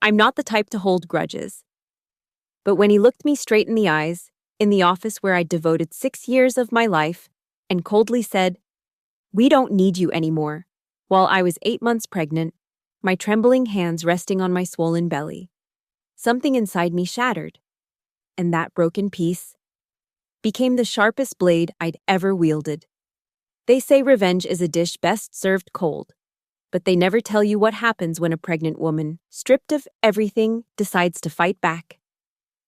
I'm not the type to hold grudges. But when he looked me straight in the eyes, in the office where I'd devoted 6 years of my life, and coldly said, "We don't need you anymore," while I was 8 months pregnant, my trembling hands resting on my swollen belly, something inside me shattered, and that broken piece became the sharpest blade I'd ever wielded. They say revenge is a dish best served cold, but they never tell you what happens when a pregnant woman, stripped of everything, decides to fight back.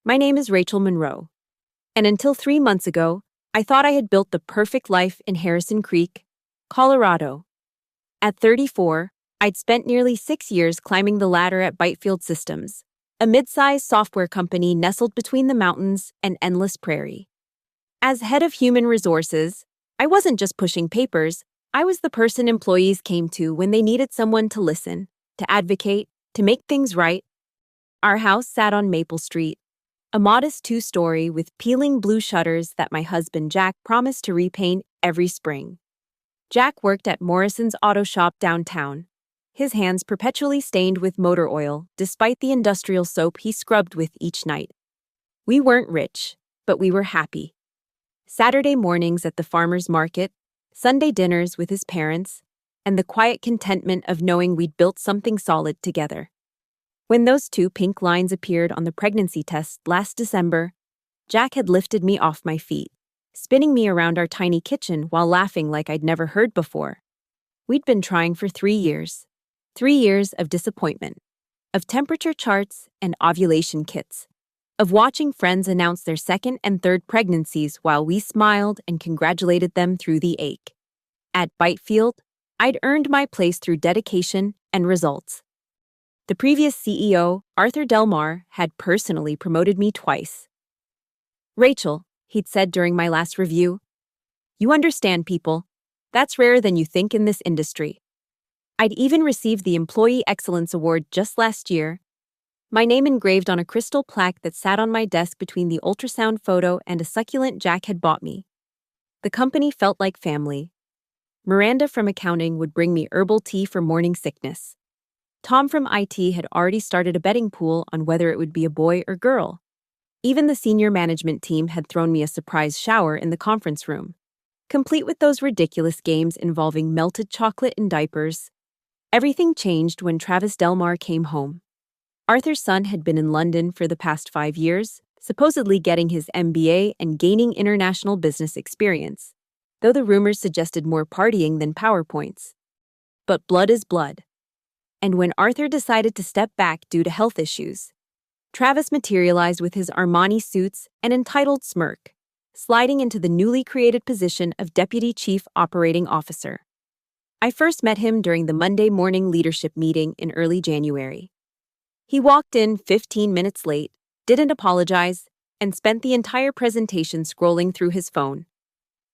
My name is Rachel Monroe, and until 3 months ago, I thought I had built the perfect life in Harrison Creek, Colorado. At 34, I'd spent nearly 6 years climbing the ladder at Bytefield Systems, a mid-sized software company nestled between the mountains and endless prairie. As head of human resources, I wasn't just pushing papers, I was the person employees came to when they needed someone to listen, to advocate, to make things right. Our house sat on Maple Street, a modest 2-story with peeling blue shutters that my husband Jack promised to repaint every spring. Jack worked at Morrison's auto shop downtown, his hands perpetually stained with motor oil despite the industrial soap he scrubbed with each night. We weren't rich, but we were happy. Saturday mornings at the farmer's market, Sunday dinners with his parents, and the quiet contentment of knowing we'd built something solid together. When those 2 pink lines appeared on the pregnancy test last December, Jack had lifted me off my feet, spinning me around our tiny kitchen while laughing like I'd never heard before. We'd been trying for 3 years. 3 years of disappointment, of temperature charts and ovulation kits, of watching friends announce their second and third pregnancies while we smiled and congratulated them through the ache. At Bytefield, I'd earned my place through dedication and results. The previous CEO, Arthur Delmar, had personally promoted me twice. "Rachel," he'd said during my last review, "you understand people. That's rarer than you think in this industry." I'd even received the Employee Excellence Award just last year, my name engraved on a crystal plaque that sat on my desk between the ultrasound photo and a succulent Jack had bought me. The company felt like family. Miranda from accounting would bring me herbal tea for morning sickness. Tom from IT had already started a betting pool on whether it would be a boy or girl. Even the senior management team had thrown me a surprise shower in the conference room, complete with those ridiculous games involving melted chocolate in diapers. Everything changed when Travis Delmar came home. Arthur's son had been in London for the past 5 years, supposedly getting his MBA and gaining international business experience, though the rumors suggested more partying than PowerPoints. But blood is blood. And when Arthur decided to step back due to health issues, Travis materialized with his Armani suits and entitled smirk, sliding into the newly created position of Deputy Chief Operating Officer. I first met him during the Monday morning leadership meeting in early January. He walked in 15 minutes late, didn't apologize, and spent the entire presentation scrolling through his phone.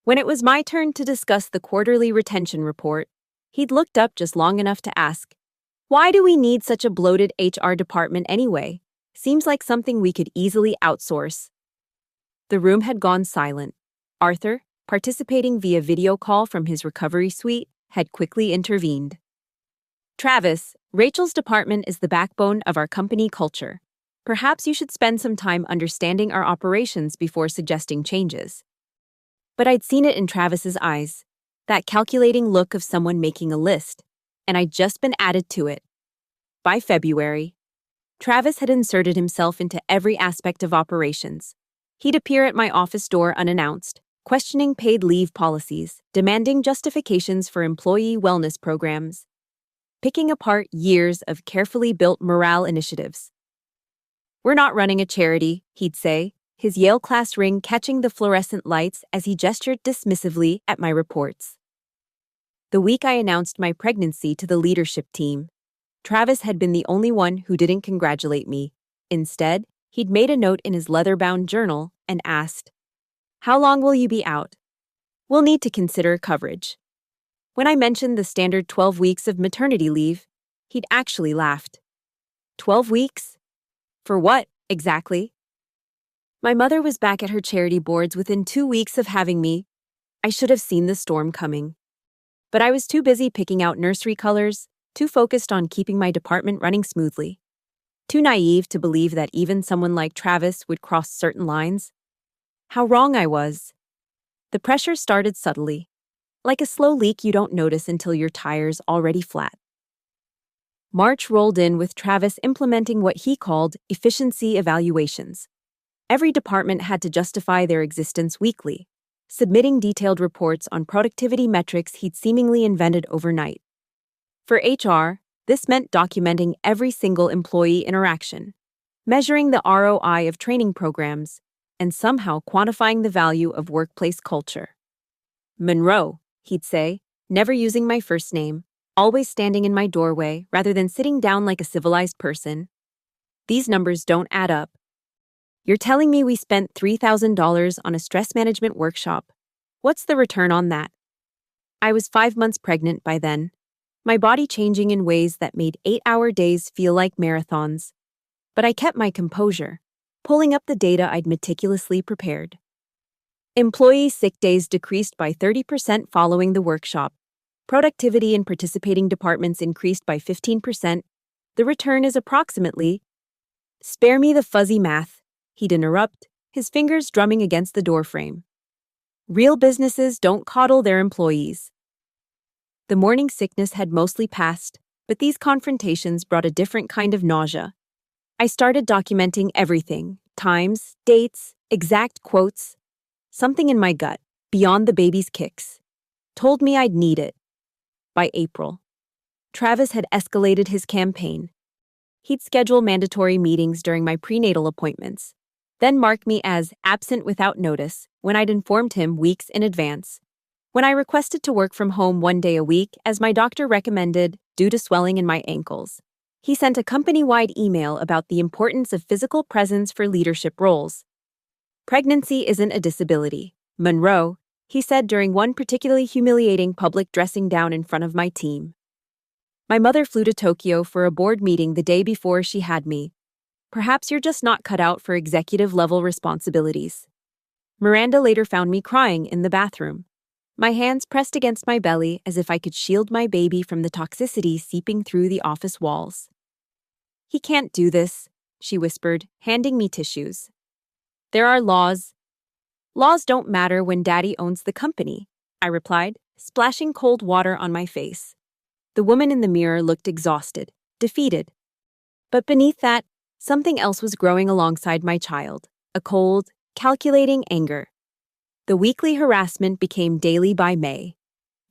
When it was my turn to discuss the quarterly retention report, he'd looked up just long enough to ask, "Why do we need such a bloated HR department anyway? Seems like something we could easily outsource." The room had gone silent. Arthur, participating via video call from his recovery suite, had quickly intervened. "Travis, Rachel's department is the backbone of our company culture. Perhaps you should spend some time understanding our operations before suggesting changes." But I'd seen it in Travis's eyes, that calculating look of someone making a list, and I'd just been added to it. By February, Travis had inserted himself into every aspect of operations. He'd appear at my office door unannounced, questioning paid leave policies, demanding justifications for employee wellness programs, picking apart years of carefully built morale initiatives. "We're not running a charity," he'd say, his Yale class ring catching the fluorescent lights as he gestured dismissively at my reports. The week I announced my pregnancy to the leadership team, Travis had been the only one who didn't congratulate me. Instead, he'd made a note in his leather-bound journal and asked, "How long will you be out? We'll need to consider coverage." When I mentioned the standard 12 weeks of maternity leave, he'd actually laughed. 12 weeks? For what, exactly? My mother was back at her charity boards within 2 weeks of having me. I should have seen the storm coming. But I was too busy picking out nursery colors, too focused on keeping my department running smoothly. Too naive to believe that even someone like Travis would cross certain lines. How wrong I was. The pressure started subtly, like a slow leak you don't notice until your tire's already flat. March rolled in with Travis implementing what he called efficiency evaluations. Every department had to justify their existence weekly, submitting detailed reports on productivity metrics he'd seemingly invented overnight. For HR, this meant documenting every single employee interaction, measuring the ROI of training programs, and somehow quantifying the value of workplace culture. Monroe, he'd say, never using my first name, always standing in my doorway rather than sitting down like a civilized person. These numbers don't add up. You're telling me we spent $3,000 on a stress management workshop. What's the return on that? I was 5 months pregnant by then, my body changing in ways that made 8-hour days feel like marathons. But I kept my composure, pulling up the data I'd meticulously prepared. Employee sick days decreased by 30% following the workshop. Productivity in participating departments increased by 15%. The return is approximately... Spare me the fuzzy math, he'd interrupt, his fingers drumming against the doorframe. Real businesses don't coddle their employees. The morning sickness had mostly passed, but these confrontations brought a different kind of nausea. I started documenting everything: times, dates, exact quotes. Something in my gut, beyond the baby's kicks, told me I'd need it. By April, Travis had escalated his campaign. He'd schedule mandatory meetings during my prenatal appointments, then mark me as absent without notice when I'd informed him weeks in advance. When I requested to work from home 1 day a week, as my doctor recommended, due to swelling in my ankles, he sent a company-wide email about the importance of physical presence for leadership roles. Pregnancy isn't a disability, Monroe, he said during one particularly humiliating public dressing down in front of my team. My mother flew to Tokyo for a board meeting the day before she had me. Perhaps you're just not cut out for executive-level responsibilities. Miranda later found me crying in the bathroom, my hands pressed against my belly as if I could shield my baby from the toxicity seeping through the office walls. He can't do this, she whispered, handing me tissues. There are laws. Laws don't matter when Daddy owns the company, I replied, splashing cold water on my face. The woman in the mirror looked exhausted, defeated. But beneath that, something else was growing alongside my child, a cold, calculating anger. The weekly harassment became daily by May.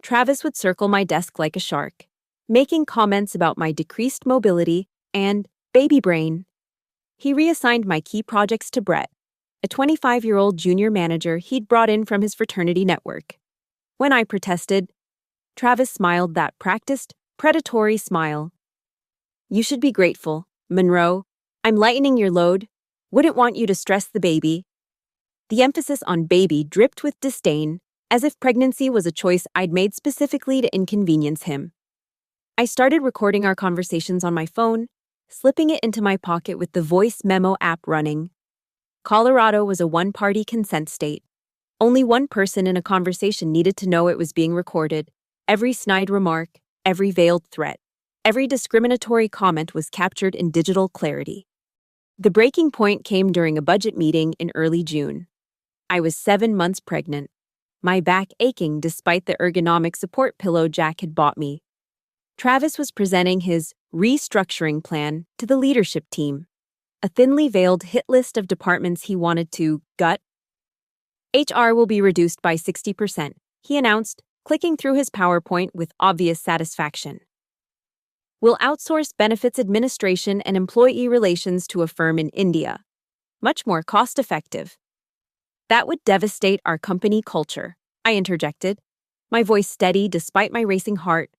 Travis would circle my desk like a shark, making comments about my decreased mobility and baby brain. He reassigned my key projects to Brett, a 25-year-old junior manager he'd brought in from his fraternity network. When I protested, Travis smiled that practiced, predatory smile. You should be grateful, Monroe. I'm lightening your load. Wouldn't want you to stress the baby. The emphasis on baby dripped with disdain, as if pregnancy was a choice I'd made specifically to inconvenience him. I started recording our conversations on my phone, slipping it into my pocket with the voice memo app running. Colorado was a one-party consent state. Only one person in a conversation needed to know it was being recorded. Every snide remark, every veiled threat, every discriminatory comment was captured in digital clarity. The breaking point came during a budget meeting in early June. I was 7 months pregnant, my back aching despite the ergonomic support pillow Jack had bought me. Travis was presenting his restructuring plan to the leadership team, a thinly veiled hit list of departments he wanted to gut. HR will be reduced by 60%, he announced, clicking through his PowerPoint with obvious satisfaction. We'll outsource benefits administration and employee relations to a firm in India. Much more cost-effective. That would devastate our company culture, I interjected, my voice steady despite my racing heart.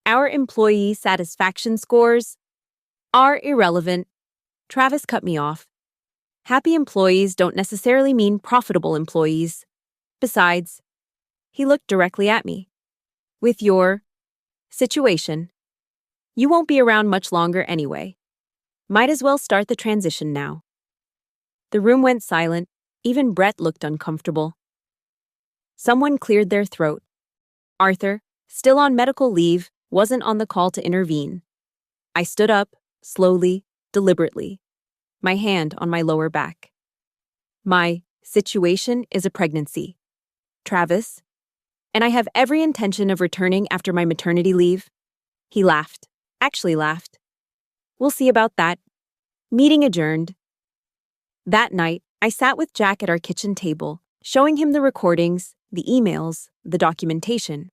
Our employee satisfaction scores are irrelevant. Travis cut me off. Happy employees don't necessarily mean profitable employees. Besides, he looked directly at me. With your situation, you won't be around much longer anyway. Might as well start the transition now. The room went silent. Even Brett looked uncomfortable. Someone cleared their throat. Arthur, still on medical leave, wasn't on the call to intervene. I stood up, slowly, deliberately, my hand on my lower back. My situation is a pregnancy, Travis, and I have every intention of returning after my maternity leave. He laughed, actually laughed. We'll see about that. Meeting adjourned. That night, I sat with Jack at our kitchen table, showing him the recordings, the emails, the documentation.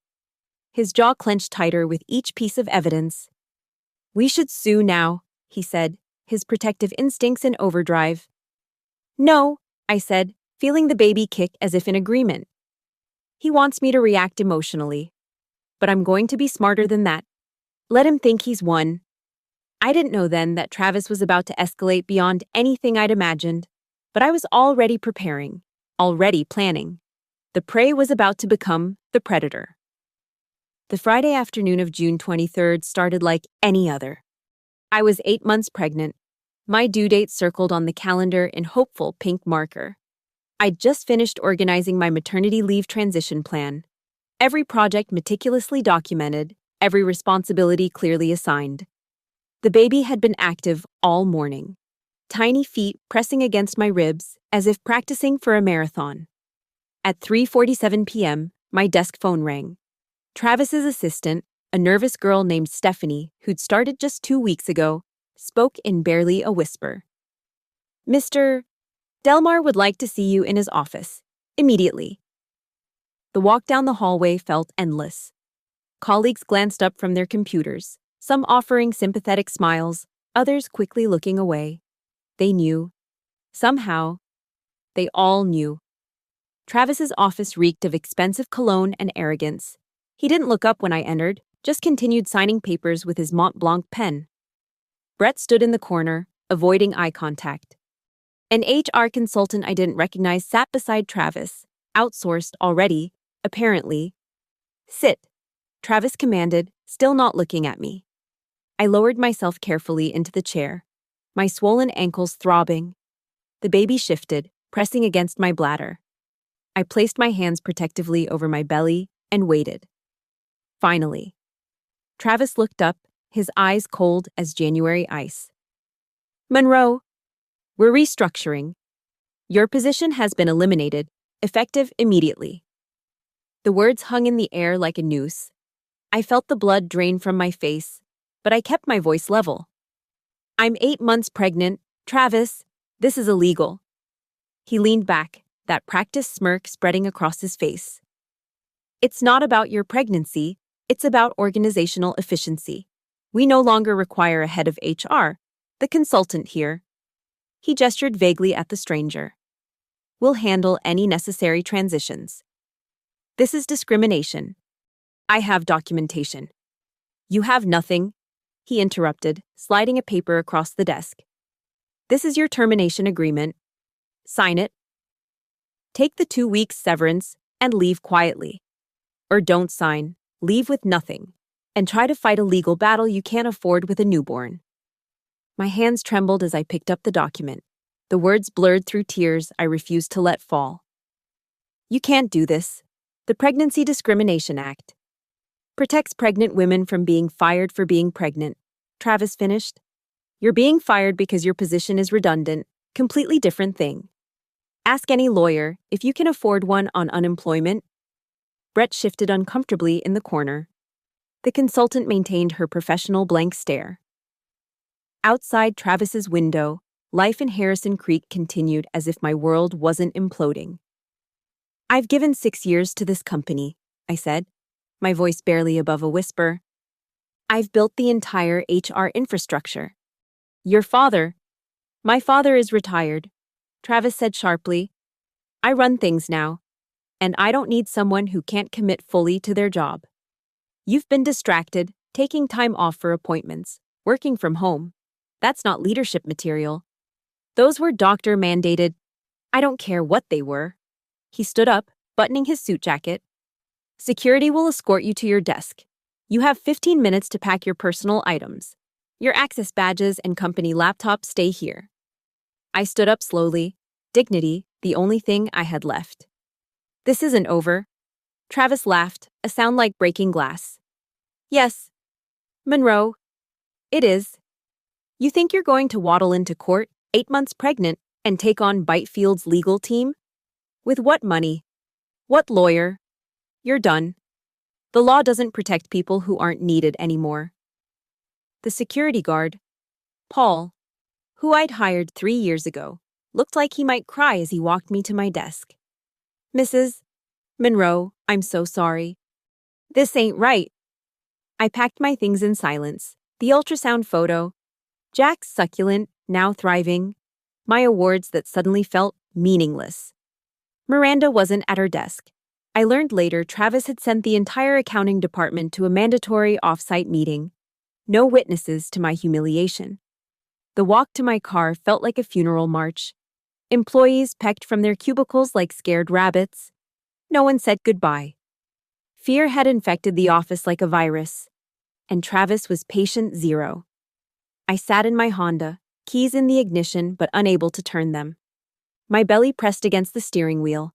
His jaw clenched tighter with each piece of evidence. We should sue now, he said, his protective instincts in overdrive. No, I said, feeling the baby kick as if in agreement. He wants me to react emotionally. But I'm going to be smarter than that. Let him think he's won. I didn't know then that Travis was about to escalate beyond anything I'd imagined, but I was already preparing, already planning. The prey was about to become the predator. The Friday afternoon of June 23rd started like any other. I was 8 months pregnant. My due date circled on the calendar in hopeful pink marker. I'd just finished organizing my maternity leave transition plan. Every project meticulously documented, every responsibility clearly assigned. The baby had been active all morning, tiny feet pressing against my ribs as if practicing for a marathon. At 3:47 p.m., my desk phone rang. Travis's assistant, a nervous girl named Stephanie, who'd started just 2 weeks ago, spoke in barely a whisper. Mr. Delmar would like to see you in his office, immediately. The walk down the hallway felt endless. Colleagues glanced up from their computers, some offering sympathetic smiles, others quickly looking away. They knew. Somehow, they all knew. Travis's office reeked of expensive cologne and arrogance. He didn't look up when I entered, just continued signing papers with his Mont Blanc pen. Brett stood in the corner, avoiding eye contact. An HR consultant I didn't recognize sat beside Travis, outsourced already, apparently. Sit, Travis commanded, still not looking at me. I lowered myself carefully into the chair, my swollen ankles throbbing. The baby shifted, pressing against my bladder. I placed my hands protectively over my belly and waited. Finally, Travis looked up, his eyes cold as January ice. Monroe, we're restructuring. Your position has been eliminated, effective immediately. The words hung in the air like a noose. I felt the blood drain from my face, but I kept my voice level. I'm 8 months pregnant, Travis. This is illegal. He leaned back, that practiced smirk spreading across his face. It's not about your pregnancy, it's about organizational efficiency. We no longer require a head of HR, the consultant here. He gestured vaguely at the stranger. We'll handle any necessary transitions. This is discrimination. I have documentation. You have nothing, he interrupted, sliding a paper across the desk. This is your termination agreement. Sign it. Take the 2 weeks severance and leave quietly. Or don't sign, leave with nothing, and try to fight a legal battle you can't afford with a newborn. My hands trembled as I picked up the document. The words blurred through tears I refused to let fall. You can't do this. The Pregnancy Discrimination Act protects pregnant women from being fired for being pregnant, Travis finished. You're being fired because your position is redundant, completely different thing. Ask any lawyer if you can afford one on unemployment. Brett shifted uncomfortably in the corner. The consultant maintained her professional blank stare. Outside Travis's window, life in Harrison Creek continued as if my world wasn't imploding. I've given 6 years to this company, I said, my voice barely above a whisper. I've built the entire HR infrastructure. Your father. My father is retired, Travis said sharply. I run things now, and I don't need someone who can't commit fully to their job. You've been distracted, taking time off for appointments, working from home. That's not leadership material. Those were doctor-mandated. I don't care what they were. He stood up, buttoning his suit jacket. Security will escort you to your desk. You have 15 minutes to pack your personal items. Your access badges and company laptop stay here. I stood up slowly, dignity the only thing I had left. This isn't over. Travis laughed, a sound like breaking glass. Yes, Monroe, it is. You think you're going to waddle into court, 8 months pregnant, and take on Bytefield's legal team? With what money? What lawyer? You're done. The law doesn't protect people who aren't needed anymore. The security guard, Paul, who I'd hired 3 years ago, looked like he might cry as he walked me to my desk. Mrs. Monroe, I'm so sorry. This ain't right. I packed my things in silence. The ultrasound photo, Jack's succulent, now thriving, my awards that suddenly felt meaningless. Miranda wasn't at her desk. I learned later Travis had sent the entire accounting department to a mandatory off-site meeting. No witnesses to my humiliation. The walk to my car felt like a funeral march. Employees pecked from their cubicles like scared rabbits. No one said goodbye. Fear had infected the office like a virus, and Travis was patient zero. I sat in my Honda, keys in the ignition but unable to turn them. My belly pressed against the steering wheel.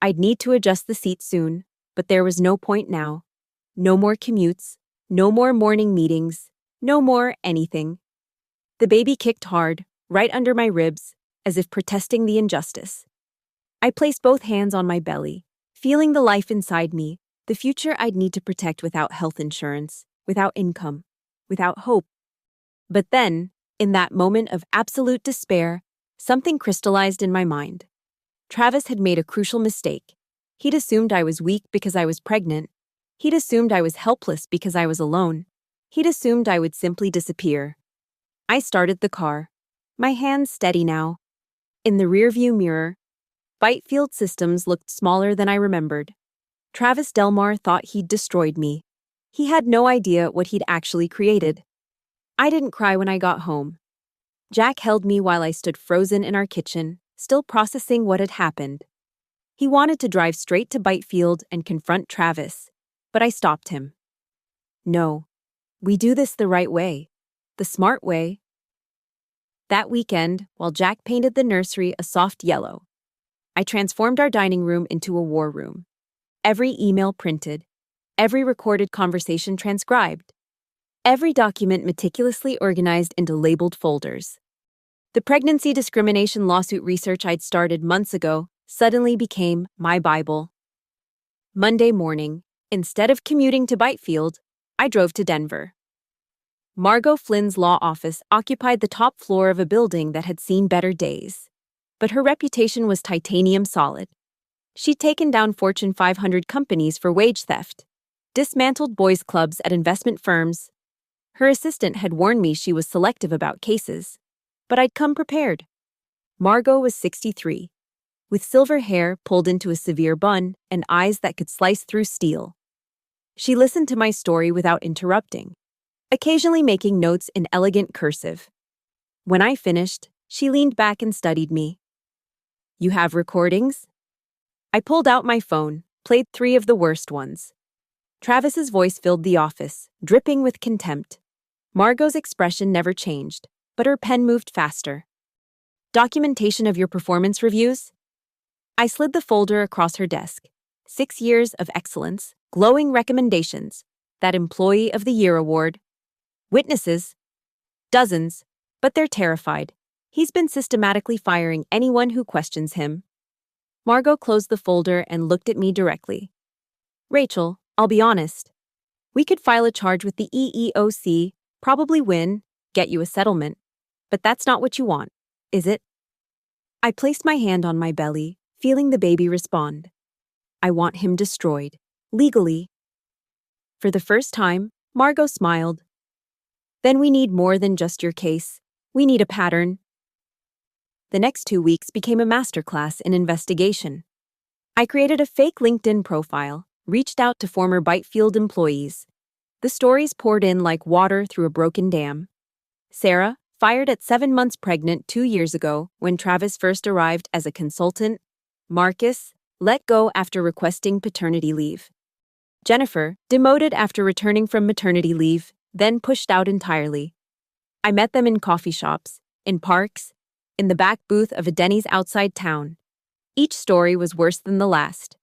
I'd need to adjust the seat soon, but there was no point now. No more commutes, no more morning meetings, no more anything. The baby kicked hard, right under my ribs, as if protesting the injustice. I placed both hands on my belly, feeling the life inside me, the future I'd need to protect without health insurance, without income, without hope. But then, in that moment of absolute despair, something crystallized in my mind. Travis had made a crucial mistake. He'd assumed I was weak because I was pregnant. He'd assumed I was helpless because I was alone. He'd assumed I would simply disappear. I started the car, my hands steady now. In the rearview mirror, Bytefield Systems looked smaller than I remembered. Travis Delmar thought he'd destroyed me. He had no idea what he'd actually created. I didn't cry when I got home. Jack held me while I stood frozen in our kitchen, still processing what had happened. He wanted to drive straight to Bytefield and confront Travis, but I stopped him. No, we do this the right way, the smart way. That weekend, while Jack painted the nursery a soft yellow, I transformed our dining room into a war room. Every email printed, every recorded conversation transcribed, every document meticulously organized into labeled folders. The pregnancy discrimination lawsuit research I'd started months ago suddenly became my Bible. Monday morning, instead of commuting to Bytefield, I drove to Denver. Margot Flynn's law office occupied the top floor of a building that had seen better days. But her reputation was titanium solid. She'd taken down Fortune 500 companies for wage theft, dismantled boys' clubs at investment firms. Her assistant had warned me she was selective about cases. But I'd come prepared. Margot was 63, with silver hair pulled into a severe bun and eyes that could slice through steel. She listened to my story without interrupting, occasionally making notes in elegant cursive. When I finished, she leaned back and studied me. You have recordings? I pulled out my phone, played 3 of the worst ones. Travis's voice filled the office, dripping with contempt. Margot's expression never changed, but her pen moved faster. Documentation of your performance reviews? I slid the folder across her desk. 6 years of excellence, glowing recommendations, that Employee of the Year award. Witnesses? Dozens, but they're terrified. He's been systematically firing anyone who questions him. Margot closed the folder and looked at me directly. Rachel, I'll be honest. We could file a charge with the EEOC, probably win, get you a settlement. But that's not what you want, is it? I placed my hand on my belly, feeling the baby respond. I want him destroyed, legally. For the first time, Margot smiled. Then we need more than just your case. We need a pattern. The next 2 weeks became a masterclass in investigation. I created a fake LinkedIn profile, reached out to former Bytefield employees. The stories poured in like water through a broken dam. Sarah, fired at 7 months pregnant 2 years ago when Travis first arrived as a consultant. Marcus, let go after requesting paternity leave. Jennifer, demoted after returning from maternity leave, then pushed out entirely. I met them in coffee shops, in parks, in the back booth of a Denny's outside town. Each story was worse than the last.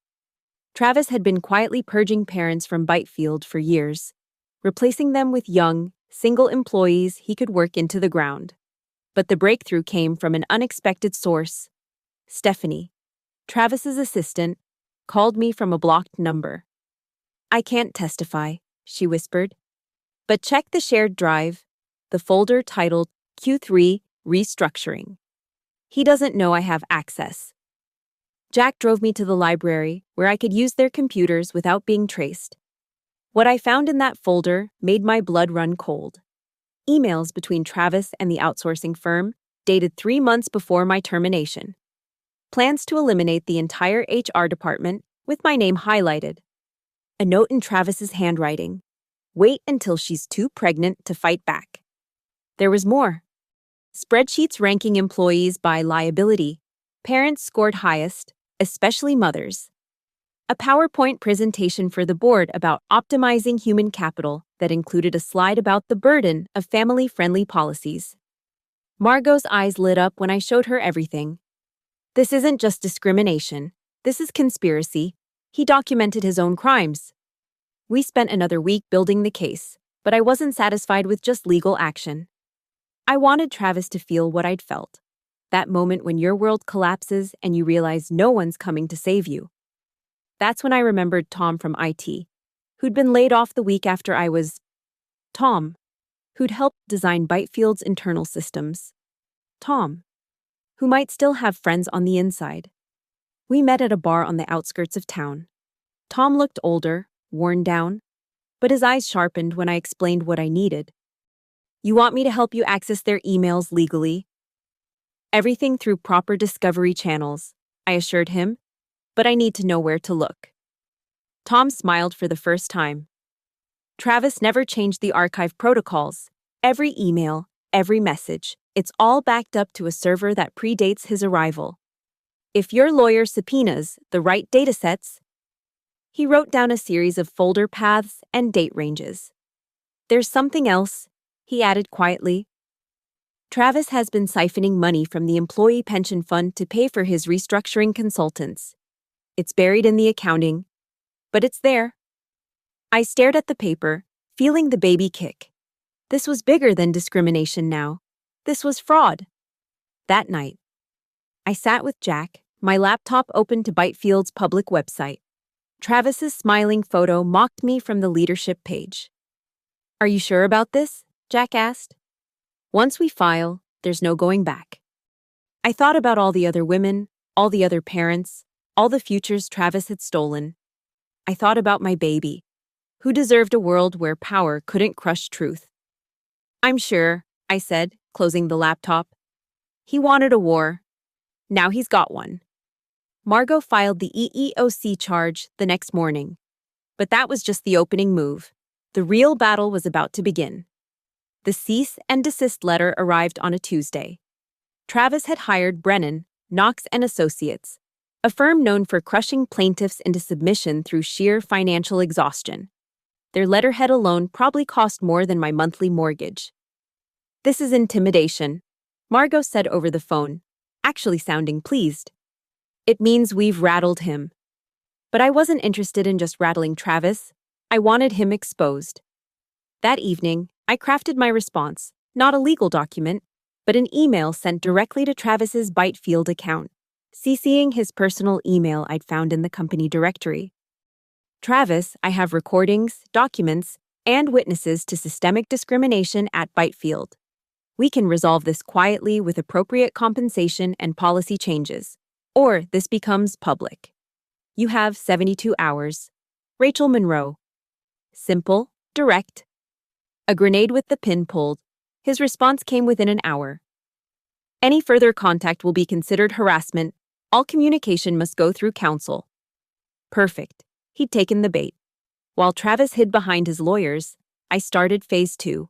Travis had been quietly purging parents from Bytefield for years, replacing them with young, single employees he could work into the ground. But the breakthrough came from an unexpected source. Stephanie, Travis's assistant, called me from a blocked number. "I can't testify," she whispered. "But check the shared drive, the folder titled Q3 Restructuring. He doesn't know I have access." Jack drove me to the library, where I could use their computers without being traced. What I found in that folder made my blood run cold. Emails between Travis and the outsourcing firm, dated 3 months before my termination. Plans to eliminate the entire HR department, with my name highlighted. A note in Travis's handwriting. "Wait until she's too pregnant to fight back." There was more. Spreadsheets ranking employees by liability. Parents scored highest, especially mothers. A PowerPoint presentation for the board about optimizing human capital that included a slide about the burden of family-friendly policies. Margot's eyes lit up when I showed her everything. "This isn't just discrimination. This is conspiracy. He documented his own crimes." We spent another week building the case, but I wasn't satisfied with just legal action. I wanted Travis to feel what I'd felt. That moment when your world collapses and you realize no one's coming to save you. That's when I remembered Tom from IT, who'd been laid off the week after I was. Tom, who'd helped design Bytefield's internal systems. Tom, who might still have friends on the inside. We met at a bar on the outskirts of town. Tom looked older, worn down, but his eyes sharpened when I explained what I needed. "You want me to help you access their emails legally?" "Everything through proper discovery channels," I assured him, "but I need to know where to look." Tom smiled for the first time. "Travis never changed the archive protocols. Every email, every message, it's all backed up to a server that predates his arrival. If your lawyer subpoenas the right datasets." He wrote down a series of folder paths and date ranges. "There's something else," he added quietly. "Travis has been siphoning money from the employee pension fund to pay for his restructuring consultants. It's buried in the accounting, but it's there." I stared at the paper, feeling the baby kick. This was bigger than discrimination now. This was fraud. That night, I sat with Jack, my laptop open to Bytefield's public website. Travis's smiling photo mocked me from the leadership page. "Are you sure about this?" Jack asked. "Once we file, there's no going back." I thought about all the other women, all the other parents, all the futures Travis had stolen. I thought about my baby, who deserved a world where power couldn't crush truth. "I'm sure," I said, closing the laptop. "He wanted a war. Now he's got one." Margot filed the EEOC charge the next morning. But that was just the opening move. The real battle was about to begin. The cease and desist letter arrived on a Tuesday. Travis had hired Brennan, Knox & Associates, a firm known for crushing plaintiffs into submission through sheer financial exhaustion. Their letterhead alone probably cost more than my monthly mortgage. "This is intimidation," Margot said over the phone, actually sounding pleased. "It means we've rattled him." But I wasn't interested in just rattling Travis. I wanted him exposed. That evening, I crafted my response, not a legal document, but an email sent directly to Travis's Bytefield account, CCing his personal email I'd found in the company directory. "Travis, I have recordings, documents, and witnesses to systemic discrimination at Bytefield. We can resolve this quietly with appropriate compensation and policy changes, or this becomes public. You have 72 hours. Rachel Monroe." Simple, direct. A grenade with the pin pulled. His response came within an hour. "Any further contact will be considered harassment. All communication must go through counsel." Perfect. He'd taken the bait. While Travis hid behind his lawyers, I started phase 2.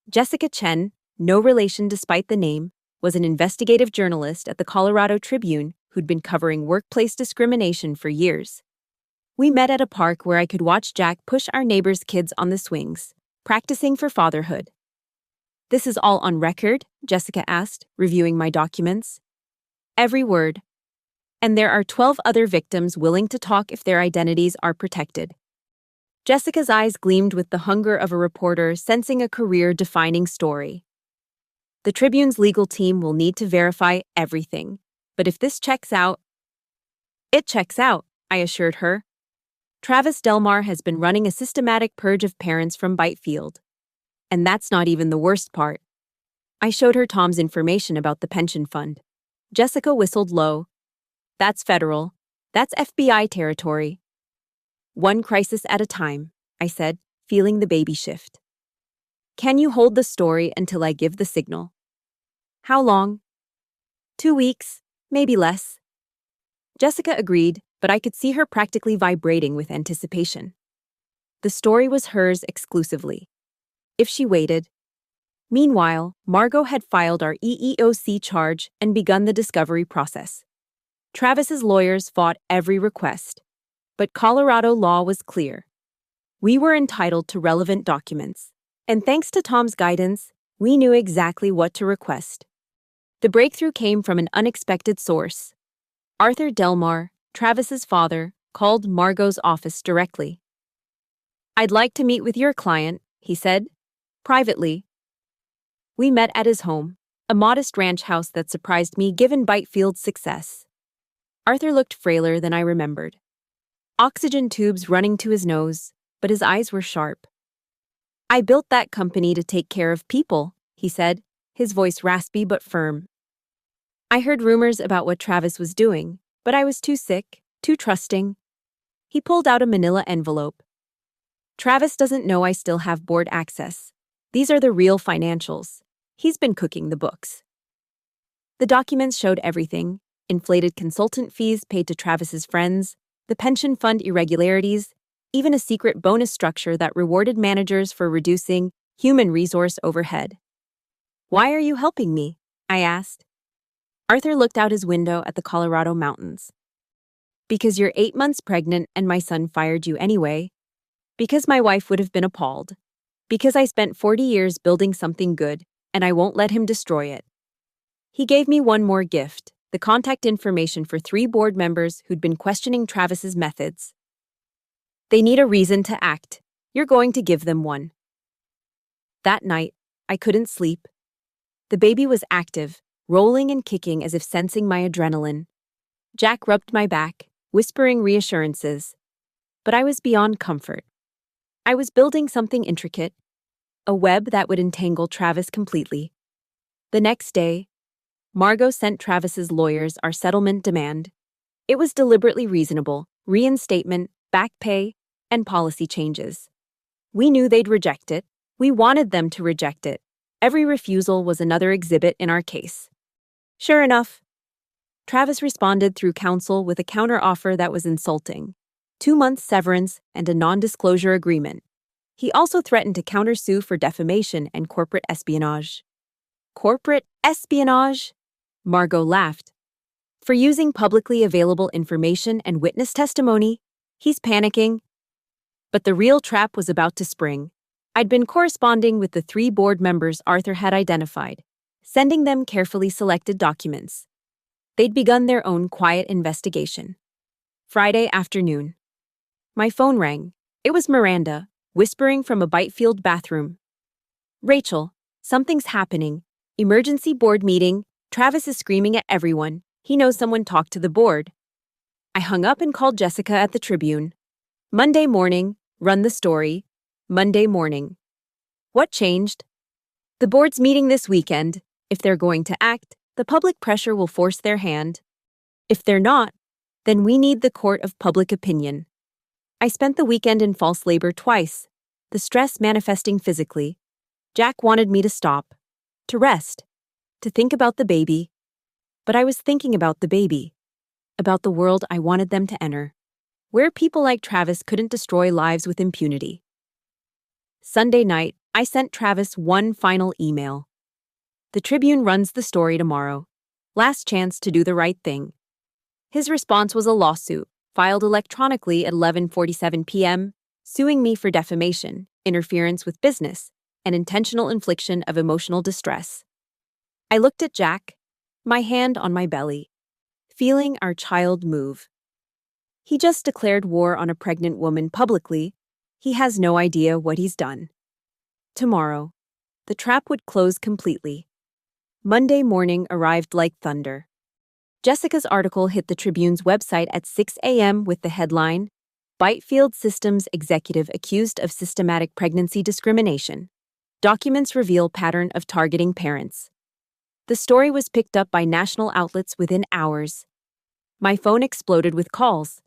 Jessica Chen, no relation despite the name, was an investigative journalist at the Colorado Tribune who'd been covering workplace discrimination for years. We met at a park where I could watch Jack push our neighbor's kids on the swings, practicing for fatherhood. "This is all on record?" Jessica asked, reviewing my documents. "Every word. And there are 12 other victims willing to talk if their identities are protected." Jessica's eyes gleamed with the hunger of a reporter sensing a career-defining story. The Tribune's legal team will need to verify everything, but if this checks out, it checks out, I assured her. Travis Delmar has been running a systematic purge of parents from Bytefield. And that's not even the worst part. I showed her Tom's information about the pension fund. Jessica whistled low. That's federal. That's FBI territory. One crisis at a time, I said, feeling the baby shift. Can you hold the story until I give the signal? How long? 2 weeks, maybe less. Jessica agreed, but I could see her practically vibrating with anticipation. The story was hers exclusively. If she waited. Meanwhile, Margot had filed our EEOC charge and begun the discovery process. Travis's lawyers fought every request, but Colorado law was clear. We were entitled to relevant documents, and thanks to Tom's guidance, we knew exactly what to request. The breakthrough came from an unexpected source. Arthur Delmar, Travis's father, called Margot's office directly. I'd like to meet with your client, he said, privately. We met at his home, a modest ranch house that surprised me given Bytefield's success. Arthur looked frailer than I remembered. Oxygen tubes running to his nose, but his eyes were sharp. I built that company to take care of people, he said, his voice raspy but firm. I heard rumors about what Travis was doing, but I was too sick, too trusting. He pulled out a manila envelope. Travis doesn't know I still have board access. These are the real financials. He's been cooking the books. The documents showed everything: inflated consultant fees paid to Travis's friends, the pension fund irregularities, even a secret bonus structure that rewarded managers for reducing human resource overhead. Why are you helping me? I asked. Arthur looked out his window at the Colorado mountains. Because you're 8 months pregnant and my son fired you anyway. Because my wife would have been appalled. Because I spent 40 years building something good, and I won't let him destroy it. He gave me one more gift, the contact information for 3 board members who'd been questioning Travis's methods. They need a reason to act. You're going to give them one. That night, I couldn't sleep. The baby was active, rolling and kicking as if sensing my adrenaline. Jack rubbed my back, whispering reassurances. But I was beyond comfort. I was building something intricate, a web that would entangle Travis completely. The next day, Margot sent Travis's lawyers our settlement demand. It was deliberately reasonable: reinstatement, back pay, and policy changes. We knew they'd reject it. We wanted them to reject it. Every refusal was another exhibit in our case. Sure enough, Travis responded through counsel with a counteroffer that was insulting: 2 months severance and a non-disclosure agreement. He also threatened to countersue for defamation and corporate espionage. Corporate espionage? Margot laughed. For using publicly available information and witness testimony, he's panicking. But the real trap was about to spring. I'd been corresponding with the 3 board members Arthur had identified, sending them carefully selected documents. They'd begun their own quiet investigation. Friday afternoon. My phone rang. It was Miranda, whispering from a Bytefield bathroom. Rachel, something's happening. Emergency board meeting. Travis is screaming at everyone. He knows someone talked to the board. I hung up and called Jessica at the Tribune. Monday morning, run the story. Monday morning. What changed? The board's meeting this weekend. If they're going to act, the public pressure will force their hand. If they're not, then we need the court of public opinion. I spent the weekend in false labor twice, the stress manifesting physically. Jack wanted me to stop, to rest, to think about the baby. But I was thinking about the baby, about the world I wanted them to enter, where people like Travis couldn't destroy lives with impunity. Sunday night, I sent Travis one final email. The Tribune runs the story tomorrow. Last chance to do the right thing. His response was a lawsuit, filed electronically at 11:47 p.m., suing me for defamation, interference with business, and intentional infliction of emotional distress. I looked at Jack, my hand on my belly, feeling our child move. He just declared war on a pregnant woman publicly. He has no idea what he's done. Tomorrow, the trap would close completely. Monday morning arrived like thunder. Jessica's article hit the Tribune's website at 6 a.m. with the headline, Bytefield Systems Executive Accused of Systematic Pregnancy Discrimination. Documents reveal pattern of targeting parents. The story was picked up by national outlets within hours. My phone exploded with calls.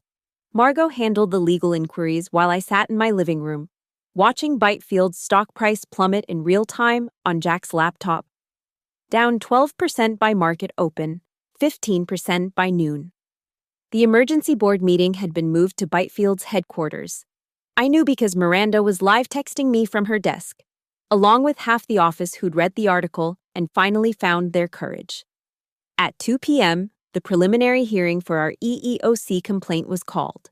Margot handled the legal inquiries while I sat in my living room, watching Bytefield's stock price plummet in real time on Jack's laptop. Down 12% by market open, 15% by noon. The emergency board meeting had been moved to Bytefield's headquarters. I knew because Miranda was live texting me from her desk, along with half the office who'd read the article and finally found their courage. At 2 p.m., the preliminary hearing for our EEOC complaint was called.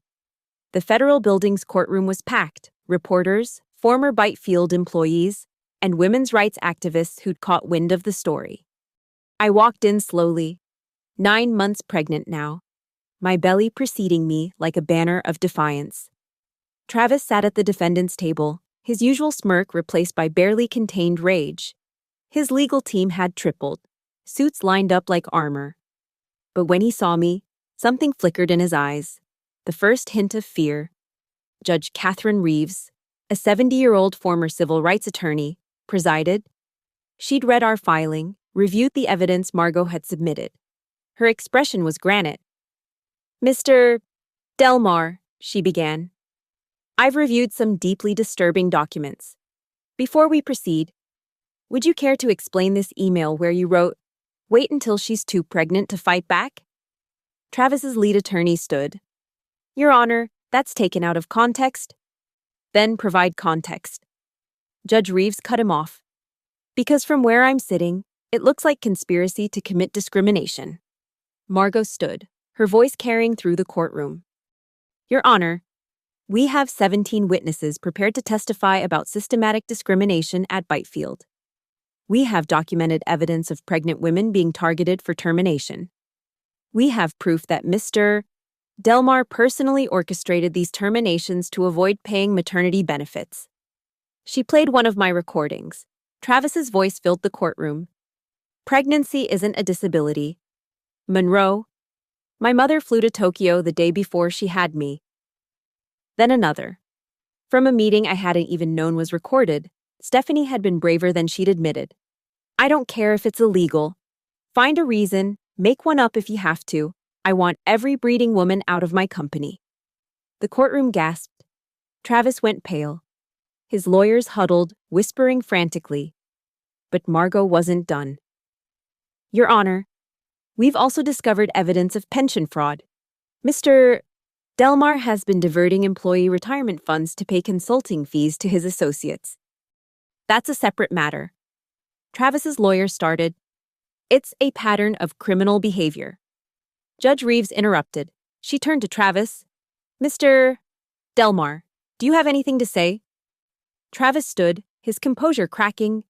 The federal building's courtroom was packed, reporters, former Bytefield employees, and women's rights activists who'd caught wind of the story. I walked in slowly, 9 months pregnant now, my belly preceding me like a banner of defiance. Travis sat at the defendant's table, his usual smirk replaced by barely contained rage. His legal team had tripled, suits lined up like armor. But when he saw me, something flickered in his eyes, the first hint of fear. Judge Catherine Reeves, a 70-year-old former civil rights attorney, presided. She'd read our filing, reviewed the evidence Margot had submitted. Her expression was granite. "Mr. Delmar," she began, "I've reviewed some deeply disturbing documents. Before we proceed, would you care to explain this email where you wrote, 'Wait until she's too pregnant to fight back'?" Travis's lead attorney stood. "Your Honor, that's taken out of context." "Then provide context." Judge Reeves cut him off. "Because from where I'm sitting, it looks like conspiracy to commit discrimination." Margot stood, her voice carrying through the courtroom. "Your Honor, we have 17 witnesses prepared to testify about systematic discrimination at Bytefield. We have documented evidence of pregnant women being targeted for termination. We have proof that Mr. Delmar personally orchestrated these terminations to avoid paying maternity benefits." She played one of my recordings. Travis's voice filled the courtroom. "Pregnancy isn't a disability. Monroe, my mother flew to Tokyo the day before she had me." Then another. From a meeting I hadn't even known was recorded, Stephanie had been braver than she'd admitted. "I don't care if it's illegal. Find a reason, make one up if you have to. I want every breeding woman out of my company." The courtroom gasped. Travis went pale. His lawyers huddled, whispering frantically. But Margot wasn't done. "Your Honor, we've also discovered evidence of pension fraud. Mr. Delmar has been diverting employee retirement funds to pay consulting fees to his associates. That's a separate matter." Travis's lawyer started. "It's a pattern of criminal behavior." Judge Reeves interrupted. She turned to Travis. "Mr. Delmar, do you have anything to say?" Travis stood, his composure cracking.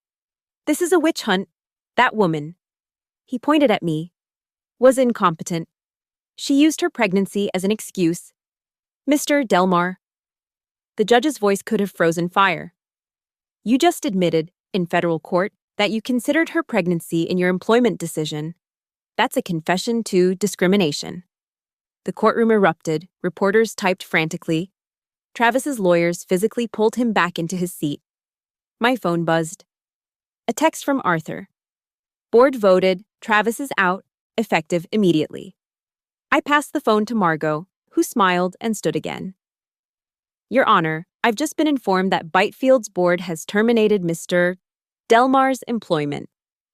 "This is a witch hunt. That woman," he pointed at me, "was incompetent. She used her pregnancy as an excuse. Mr. Delmar." The judge's voice could have frozen fire. "You just admitted, in federal court, that you considered her pregnancy in your employment decision. That's a confession to discrimination." The courtroom erupted, reporters typed frantically. Travis's lawyers physically pulled him back into his seat. My phone buzzed. A text from Arthur. "Board voted, Travis is out, effective immediately." I passed the phone to Margot, who smiled and stood again. "Your Honor, I've just been informed that Bytefield's board has terminated Mr. Delmar's employment."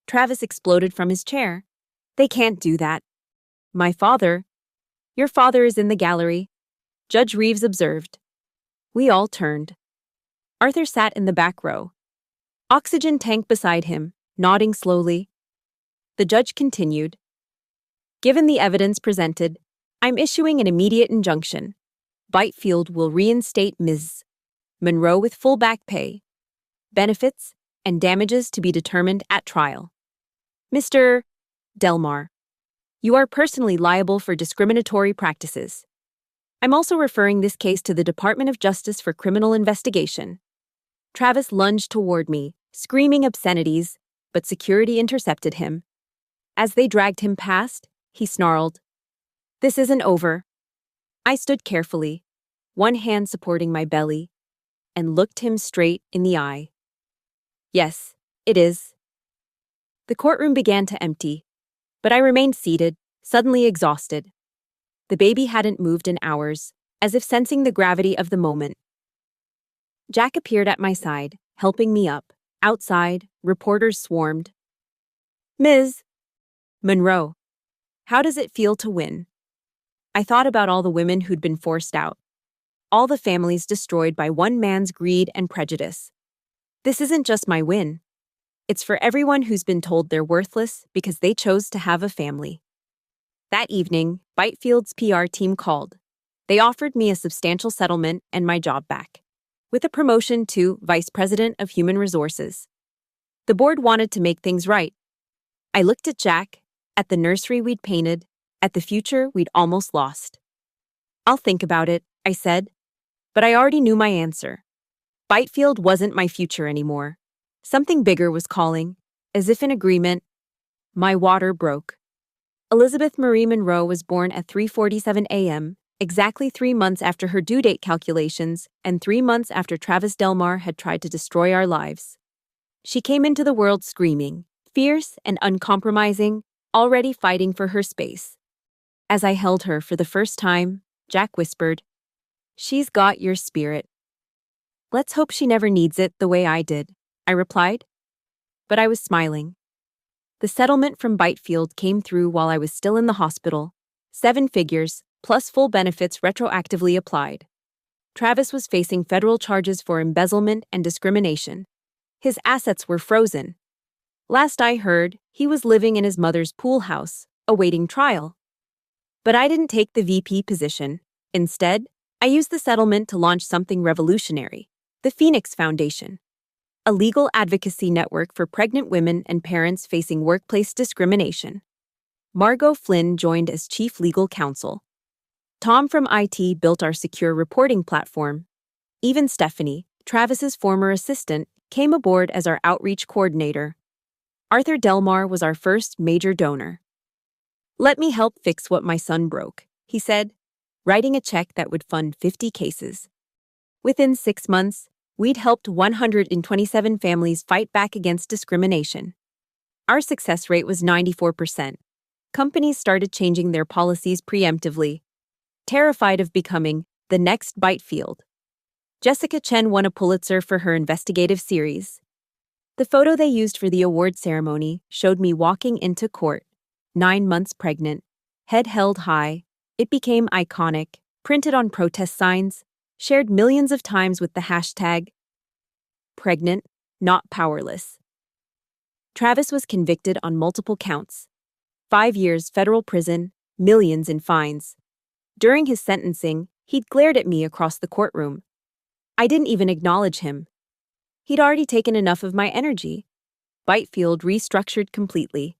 Travis exploded from his chair. "They can't do that." "My father." "Your father is in the gallery," Judge Reeves observed. We all turned. Arthur sat in the back row, oxygen tank beside him, nodding slowly. The judge continued. "Given the evidence presented, I'm issuing an immediate injunction. Bytefield will reinstate Ms. Monroe with full back pay, benefits, and damages to be determined at trial. Mr. Delmar, you are personally liable for discriminatory practices. I'm also referring this case to the Department of Justice for criminal investigation. Travis lunged toward me, screaming obscenities, but security intercepted him. As they dragged him past, he snarled, "This isn't over." I stood carefully, one hand supporting my belly, and looked him straight in the eye. "Yes, it is." The courtroom began to empty, but I remained seated, suddenly exhausted. The baby hadn't moved in hours, as if sensing the gravity of the moment. Jack appeared at my side, helping me up. Outside, reporters swarmed. "Ms. Monroe, how does it feel to win?" I thought about all the women who'd been forced out, all the families destroyed by one man's greed and prejudice. This isn't just my win. It's for everyone who's been told they're worthless because they chose to have a family. That evening, Bytefield's PR team called. They offered me a substantial settlement and my job back, with a promotion to Vice President of Human Resources. The board wanted to make things right. I looked at Jack, at the nursery we'd painted, at the future we'd almost lost. "I'll think about it," I said, but I already knew my answer. Bytefield wasn't my future anymore. Something bigger was calling, as if in agreement. My water broke. Elizabeth Marie Monroe was born at 3:47 a.m., exactly 3 months after her due date calculations and 3 months after Travis Delmar had tried to destroy our lives. She came into the world screaming, fierce and uncompromising, already fighting for her space. As I held her for the first time, Jack whispered, "She's got your spirit." "Let's hope she never needs it the way I did," I replied. But I was smiling. The settlement from Bytefield came through while I was still in the hospital. 7 figures, plus full benefits retroactively applied. Travis was facing federal charges for embezzlement and discrimination. His assets were frozen. Last I heard, he was living in his mother's pool house, awaiting trial. But I didn't take the VP position. Instead, I used the settlement to launch something revolutionary, the Phoenix Foundation, a legal advocacy network for pregnant women and parents facing workplace discrimination. Margot Flynn joined as chief legal counsel. Tom from IT built our secure reporting platform. Even Stephanie, Travis's former assistant, came aboard as our outreach coordinator. Arthur Delmar was our first major donor. "Let me help fix what my son broke," he said, writing a check that would fund 50 cases. Within 6 months, we'd helped 127 families fight back against discrimination. Our success rate was 94%. Companies started changing their policies preemptively, terrified of becoming the next Bytefield. Jessica Chen won a Pulitzer for her investigative series. The photo they used for the award ceremony showed me walking into court, 9 months pregnant, head held high. It became iconic, printed on protest signs, shared millions of times with the hashtag pregnant, not powerless. Travis was convicted on multiple counts. 5 years federal prison, millions in fines. During his sentencing, he'd glared at me across the courtroom. I didn't even acknowledge him. He'd already taken enough of my energy. Bytefield restructured completely.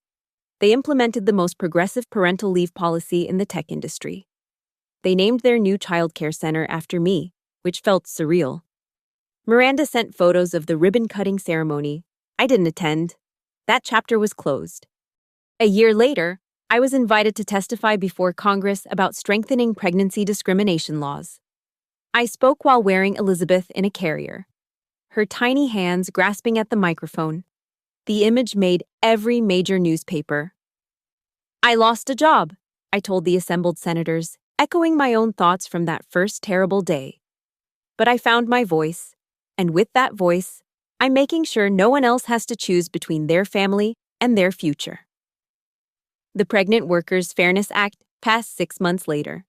They implemented the most progressive parental leave policy in the tech industry. They named their new childcare center after me, which felt surreal. Miranda sent photos of the ribbon-cutting ceremony. I didn't attend. That chapter was closed. A year later, I was invited to testify before Congress about strengthening pregnancy discrimination laws. I spoke while wearing Elizabeth in a carrier, her tiny hands grasping at the microphone. The image made every major newspaper. "I lost a job," I told the assembled senators, echoing my own thoughts from that first terrible day. But I found my voice, and with that voice, I'm making sure no one else has to choose between their family and their future. The Pregnant Workers Fairness Act passed 6 months later.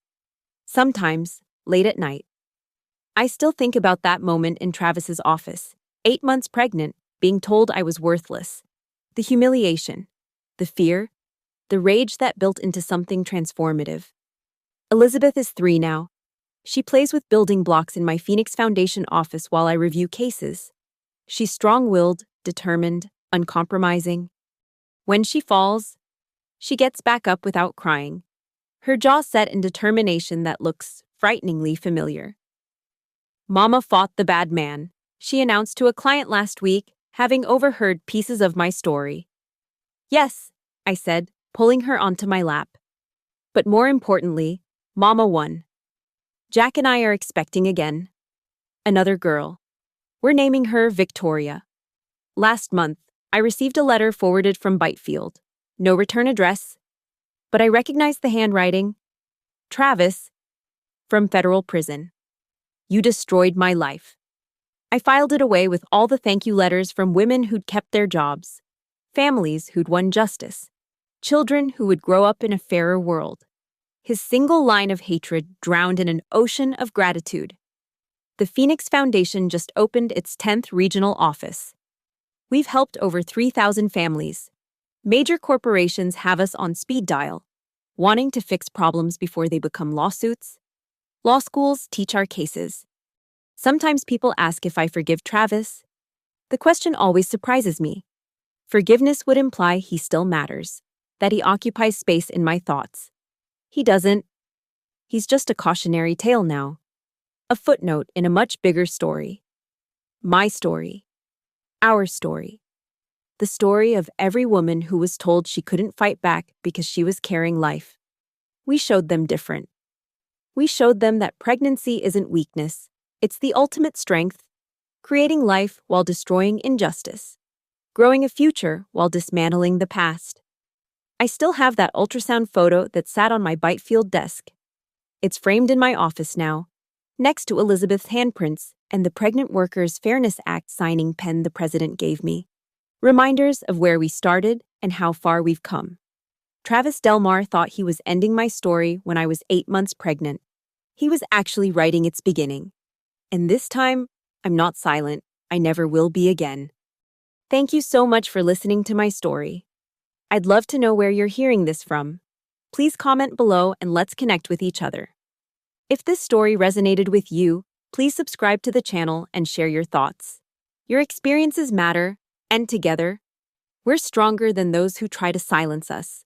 Sometimes, late at night, I still think about that moment in Travis's office, 8 months pregnant, being told I was worthless. The humiliation, the fear, the rage that built into something transformative. Elizabeth is 3 now. She plays with building blocks in my Phoenix Foundation office while I review cases. She's strong-willed, determined, uncompromising. When she falls, she gets back up without crying, her jaw set in determination that looks frighteningly familiar. Mama fought the bad man, she announced to a client last week, having overheard pieces of my story. Yes, I said, pulling her onto my lap. But more importantly, Mama won. Jack and I are expecting again. Another girl. We're naming her Victoria. Last month, I received a letter forwarded from Bytefield. No return address. But I recognized the handwriting. Travis, from federal prison. You destroyed my life. I filed it away with all the thank you letters from women who'd kept their jobs, families who'd won justice, children who would grow up in a fairer world. His single line of hatred drowned in an ocean of gratitude. The Phoenix Foundation just opened its 10th regional office. We've helped over 3,000 families. Major corporations have us on speed dial, wanting to fix problems before they become lawsuits. Law schools teach our cases. Sometimes people ask if I forgive Travis. The question always surprises me. Forgiveness would imply he still matters, that he occupies space in my thoughts. He doesn't. He's just a cautionary tale now. A footnote in a much bigger story. My story. Our story. The story of every woman who was told she couldn't fight back because she was carrying life. We showed them different. We showed them that pregnancy isn't weakness, it's the ultimate strength, creating life while destroying injustice, growing a future while dismantling the past. I still have that ultrasound photo that sat on my Bytefield desk. It's framed in my office now, next to Elizabeth's handprints and the Pregnant Workers Fairness Act signing pen the president gave me. Reminders of where we started and how far we've come. Travis Delmar thought he was ending my story when I was 8 months pregnant. He was actually writing its beginning. And this time, I'm not silent. I never will be again. Thank you so much for listening to my story. I'd love to know where you're hearing this from. Please comment below and let's connect with each other. If this story resonated with you, please subscribe to the channel and share your thoughts. Your experiences matter, and together, we're stronger than those who try to silence us.